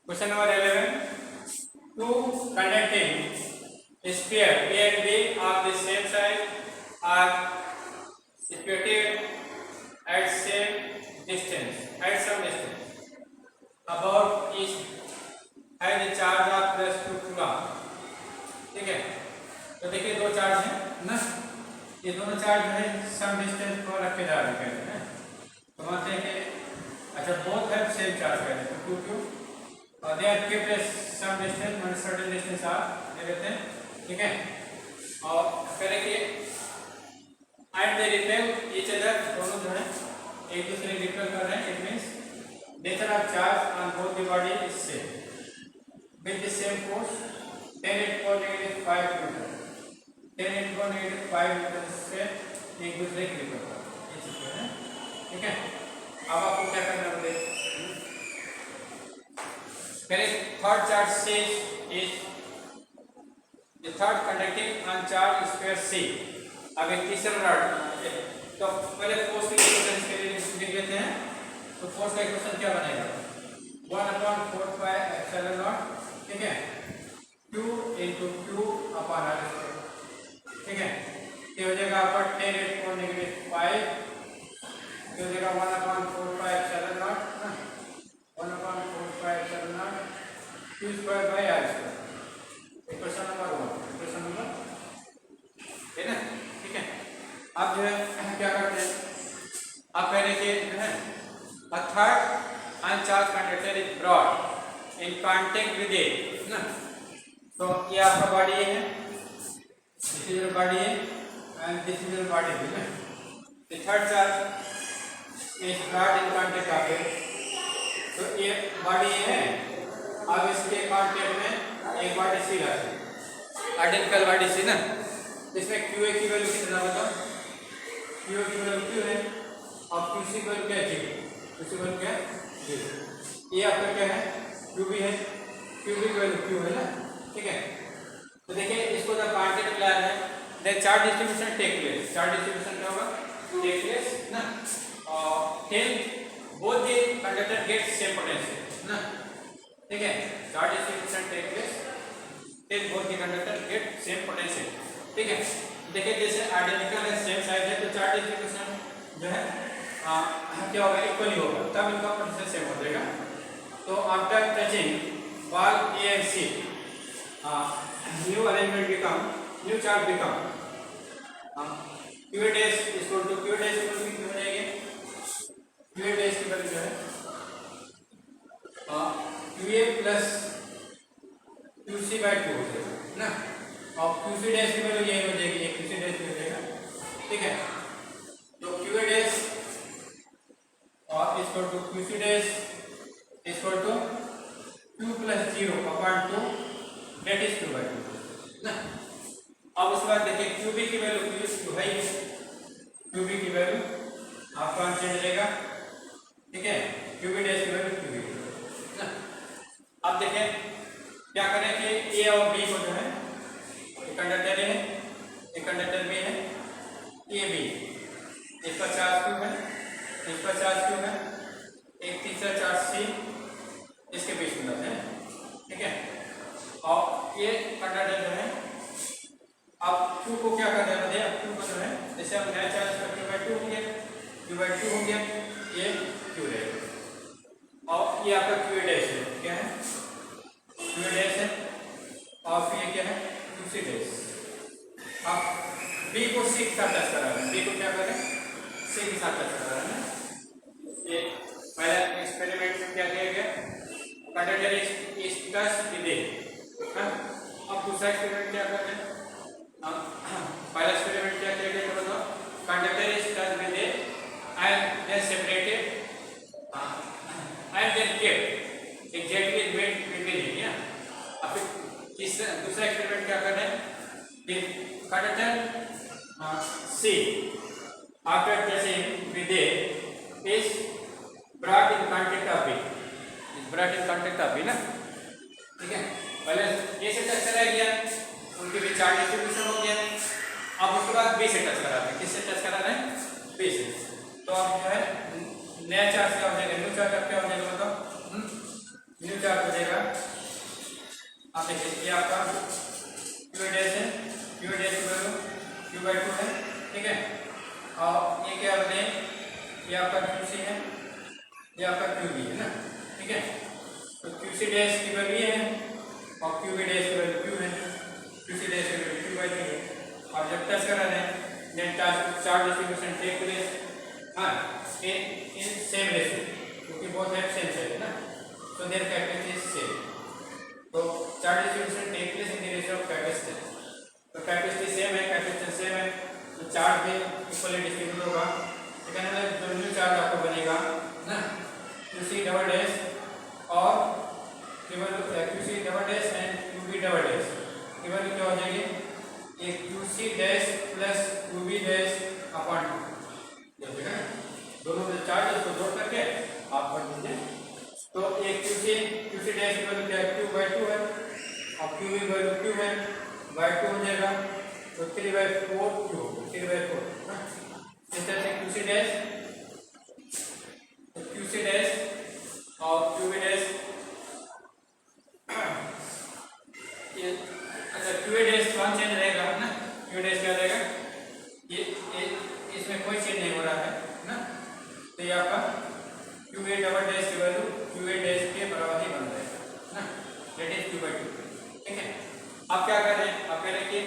Question number 11. Two conducting sphere A and B of the same size are situated at same distance, at some distance. About each has a charge of +2 coulomb. ठीक है, तो देखिए दो charge हैं ना, ये दोनों charge जो है सम डिस्टेंस पर रखे जा रहे हैं। तो मानते हैं कि अच्छा बोथ हैव सेम चार्ज कहते हैं, तो क्यों they are kept at some distance, मतलब सर्टेन डिस्टेंस आर ले लेते हैं। ठीक है, और करें कि and they repel each other, दोनों जो है एक दूसरे को रिपेल कर रहे हैं। It means nature of charge on both the body is same with the same force 10 × -5 Newton, 10 × -5 Newton से एक दूसरे को रिपेल कर रहे हैं। ठीक है, अब आपको क्या करना है, करें थर्ड चार्ज से is the third conducting on charge square C। अब एक तीसरा रॉड, तो पहले फोर्स के इक्वेशन के लिए लिख लेते हैं। तो फोर्स का इक्वेशन क्या बनेगा, 1/4πε0, ठीक है, Q × Q upon R square. ठीक है, ये हो जाएगा आपका 10 × -5, ये हो जाएगा 1/4πε0, 1/4πε0 Q²/R²। Equation number 1, equation number है ना। ठीक है, अब जो है क्या करते हैं, आप कह रहे कि जो है a third uncharged conductor is brought in contact with it ना। तो ये आपका बॉडी है, दिस इज योर बॉडी है and this is your body है ना। The third charge is brought in contact of it, तो ये बॉडी है, अब इसके कांटेक्ट में एक बॉडी सी रहती है, आइडेंटिकल बॉडी सी ना। इसमें QA की वैल्यू कितना बताओ, QA की वैल्यू Q है और QC की वैल्यू क्या है, QC की वैल्यू क्या है, ये आपका क्या है, QB है, QB की वैल्यू Q है ना। ठीक है, तो देखिए इसको जब कांटेक्ट मिला है, then charge distribution take place, charge distribution क्या होगा, टेक प्लेस ना, और till both the conductor get same potential ना। ठीक है, charge distribution take place till both the conductor get same potential. ठीक है, देखिए जैसे आइडेंटिकल है, सेम साइज है, तो चार्ज डिस्ट्रीब्यूशन जो है क्या होगा, इक्वली होगा, तब इनका पोटेंशियल सेम हो जाएगा। तो after touching ball A and C, new arrangement become, new charge become Q dash equal to Q dash equal to हो जाएगी, Q डैश की वैल्यू जो है QA प्लस QC/2 हो जाएगा ना, और QC डैश की वैल्यू यही हो जाएगी, ये QC डैश हो जाएगा। ठीक है, तो QA डैश और equal to QC dash equal to Q + 0/2 that is 2/2 ना। अब उसके बाद देखिए QB की वैल्यू Q है, QB की वैल्यू आपका चेंज रहेगा। ठीक है, QB डैश की वैल्यू QB ना। अब देखें क्या करें कि A और B को जो है, एक कंडक्टर है, एक कंडक्टर B है, AB, इसका चार्ज Q है, इसका चार्ज Q है, एक तीसरा चार्ज C इसके बीच में रहते हैं। ठीक है, और ये कंडक्टर जो है, अब Q को क्या कर देना है, अब Q को जो है जैसे हम नया चार्ज का Q/2 हो गया, Q/2 हो गया, ये Q रहेगा, और ये आपका Q डैश है, क्या है, Q डैश है, और फिर ये क्या है, QC डैश। अब B को C के साथ टच करा रहे हैं, B को क्या करें, C के साथ टच करा रहे हैं। ये पहला एक्सपेरिमेंट में क्या किया गया, conductor is touch with A। अब दूसरा एक्सपेरिमेंट क्या कर रहे हैं, पहला एक्सपेरिमेंट क्या किया गया, तो बताओ, conductor is touch with A and then separated and then kept exactly mid between it. अब तीसरा दूसरा एक्सपेरिमेंट क्या कर रहे हैं, conductor C after touching with A is brought in contact of B, is brought in contact of B ना। ठीक है, पहले A से टच करा गया, उनके बीच चार्ज डिस्ट्रीब्यूशन हो गया, अब उसके बाद B से टच करा रहे हैं, किससे टच करा रहे हैं, B से। तो अब जो है नया चार्ज क्या हो जाएगा, न्यू चार्ज क्या हो जाएगा बताओ, न्यू चार्ज हो जाएगा ये आपका क्यू डैश है, क्यू डैश की वैल्यू Q/2 है, ठीक है। और ये क्या बताए, ये आपका QC है, ये आपका QB है ना, ठीक है। तो QC डैश की वैल्यू ये है और QB डैश की वैल्यू Q है, QC डैश की वैल्यू Q/3 है। और जब टेस्ट कर रहे हैं then charge distribution take place in same ratio, क्योंकि both have same size है ना, so their capacity is same. तो charge distribution take place in the ratio of capacity. तो capacity same है, capacity same है, तो charge भी equally distribute होगा। तो कहने लगे जो new charge आपको बनेगा ना QC double dash और QC double dash and QB double dash की वैल्यू क्या हो जाएगी, एक QC dash plus QB dash upon ठीक है, दोनों के चार्ज को जोड़ करके आप कर दीजिए। तो एक QC डैश की वैल्यू क्या है, Q/2 है और QB वैल्यू Q है, by2 हो जाएगा, तो 3/4 Q, 3/4 इस तरह से QC डैश और QB डैश ये अच्छा QA डैश कौन चेंज रहेगा ना, QA डैश क्या रहेगा, ये इसमें कोई चेंज नहीं हो रहा है ना, तो ये आपका QA डबल डैश की वैल्यू QA डैश के बराबर ही बन जाएगा ना, दैट इज Q/2, ठीक है। अब क्या कर रहे हैं, आप कह रहे हैं कि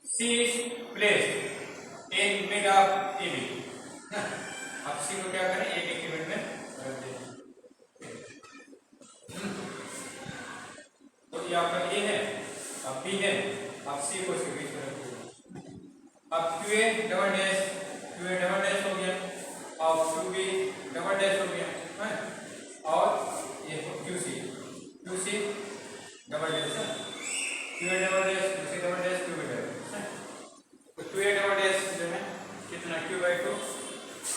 C is placed in mid of AB ना, अब C को क्या करें, एक के मिड में रख दें। तो ये आपका A है, अब B है, अब C को इसके बीच में रख दीजिए। अब QA डबल डैश हो गया और QB डबल डैश हो गया है, और ये QC डबल डैश है, QA double dash, QC double dash, QB double dash है। तो QA डबल डैश जो है कितना Q/2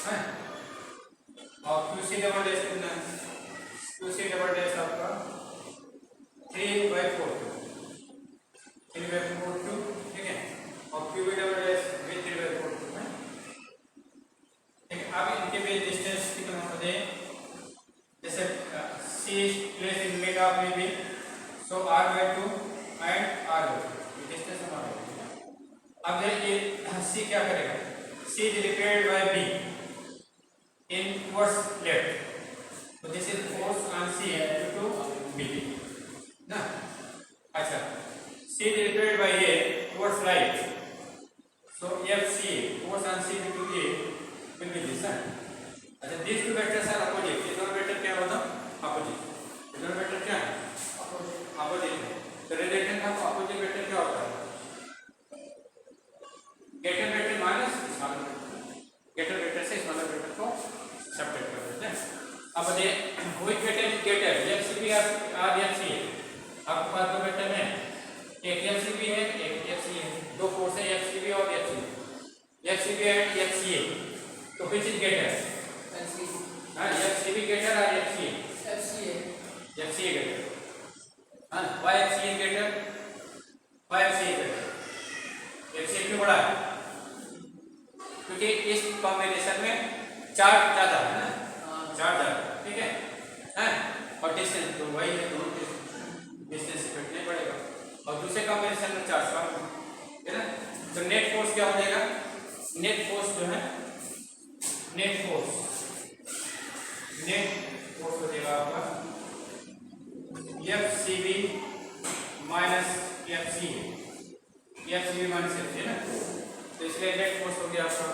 है और QC डबल डैश कितना है, QC डबल डैश आपका 3/4 ठीक है, और QB डबल डैश भी 3/4 है, ठीक है। अब इनके बीच डिस्टेंस कितना होता है, जैसे C is placed in mid of AB, so R/2 and R/2 ये डिस्टेंस हमारा है। अब ये C क्या करेगा, C is repelled by B in towards left, so this is force on C due to B ना, अच्छा C is repelled by A towards right, so FC force on C due to A will be this one. अच्छा these two vectors are opposite, ये दोनों vector क्या होता है, opposite, ये दोनों वेक्टर क्या है, opposite है। तो रिजल्टेंट का opposite वेक्टर क्या होता है, greater vector minus smaller vector, greater vector से स्मॉलर वेक्टर को सब्ट्रैक्ट कर देते हैं। अब ये which vector is greater, FCB और FCA, आपके पास दो वेक्टर हैं, एक FCB है एक FCA है, दो फोर्स है FCB और FCB एंड FCA, तो which is greater, FCB greater और FCA greater, why FCA greater, why FCA greater, FCA क्यों बड़ा है, क्योंकि इस कॉम्बिनेशन में चार्ज ज्यादा है ना, चार्ज ज्यादा, ठीक है, और डिस्टेंस तो वही है, दोनों डिस्टेंस इफेक्ट नहीं पड़ेगा, और दूसरे कॉम्बिनेशन में चार्ज कम है ना। तो नेट फोर्स क्या हो जाएगा, नेट फोर्स जो है, नेट फोर्स हो जाएगा आपका FCB माइनस FCA है ना, तो इसलिए नेट फोर्स हो गया आपका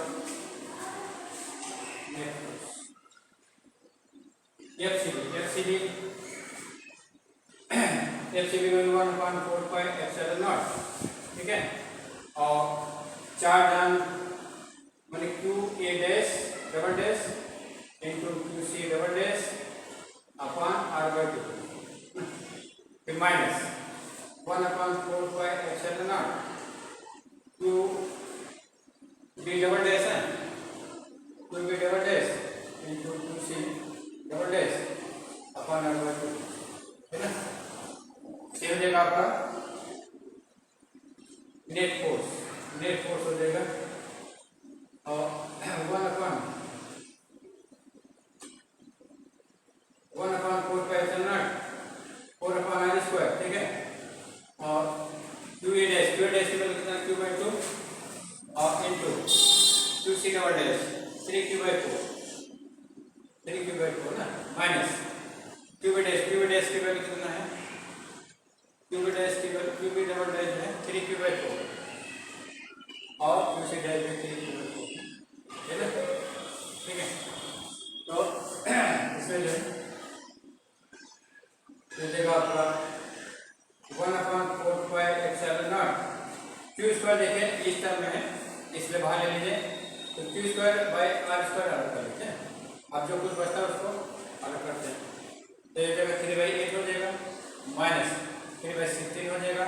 नेट फोर्स FCB में 1/4 एप्सिलॉन नॉट, ठीक है, और चार्ज ऑन माने QA dash double dash into QC double dash upon R/2 फिर minus 1/4 epsilon not QB double dash है, QB double dash into QC double dash upon R/2 है ना, ये हो जाएगा आपका नेट फोर्स हो जाएगा, और 1/4 4/9 डबल डैश 3q/4 3q/4 ना माइनस क्यू डैश की वैल्यू कितना है क्यू डैश की वैल्यू क्यू डबल डैश है 3q/4 और क्यू डैश में 3q/4 है ना ठीक है। तो इसमें जो ये देगा आपका 1/4πε0 क्यू स्क्वायर देखिए इस टर्म में है इसलिए बाहर ले लीजिए तो q²/r² अलग कर लेते हैं। अब जो कुछ बचता है उसको अलग करते हैं तो ये जगह 3/8 हो जाएगा माइनस 3/16 हो जाएगा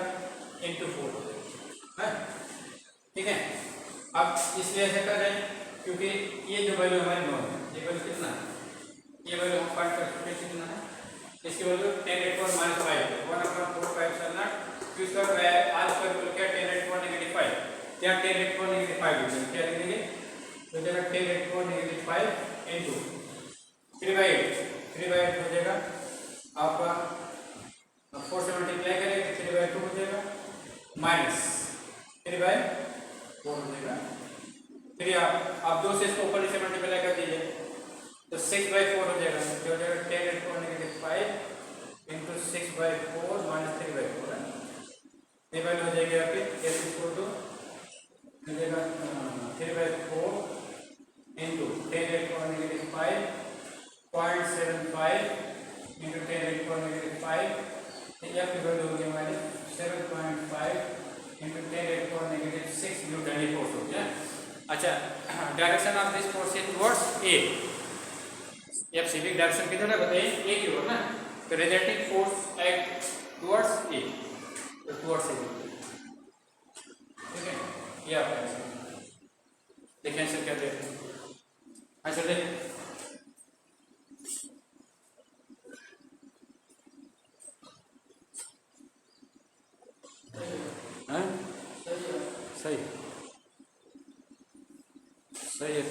इंटू 4 हो जाएगा ठीक है। अब इसलिए ऐसे कर रहे हैं क्योंकि ये जो वैल्यू हमारी 9 है ये वैल्यू कितना है ये वैल्यू हम फाइंड कर सकते हैं कितना है इसकी वैल्यू 10⁻⁻⁵ 1/4πε0 q²/r² क्या 10⁻⁻⁵ क्या 10⁻⁻⁵ क्या लिखेंगे तो जगह 10⁻⁻⁵ इंटू 3/8 हो जाएगा आपका 4 से मल्टीप्लाई करेंगे तो 3/2 हो जाएगा माइनस 3/4 हो जाएगा। फिर आप 2 से इसको ऊपर नीचे मल्टीप्लाई कर दीजिए तो 6/4 हो जाएगा जो हो जाएगा 10⁻⁻⁵ इंटू 6/4 माइनस 3/4 है ये वैल्यू हो जाएगी आपकी s इक्वल टू मिलेगा 3/4 इंटू 10⁻⁻⁵ 0.75 इंटू 10⁻⁻⁵ यह की वैल्यू होगी हमारी 7.5 इंटू 10⁻⁻⁶ न्यूटन ये फोर्स हो गया। अच्छा direction of this force is towards A F C direction किधर है बताइए ए की ओर ना तो resulting force act towards A तो टुवर्ड्स ए ठीक है ये आपका आंसर देखिए आंसर क्या दे आंसर देखिए सही सही है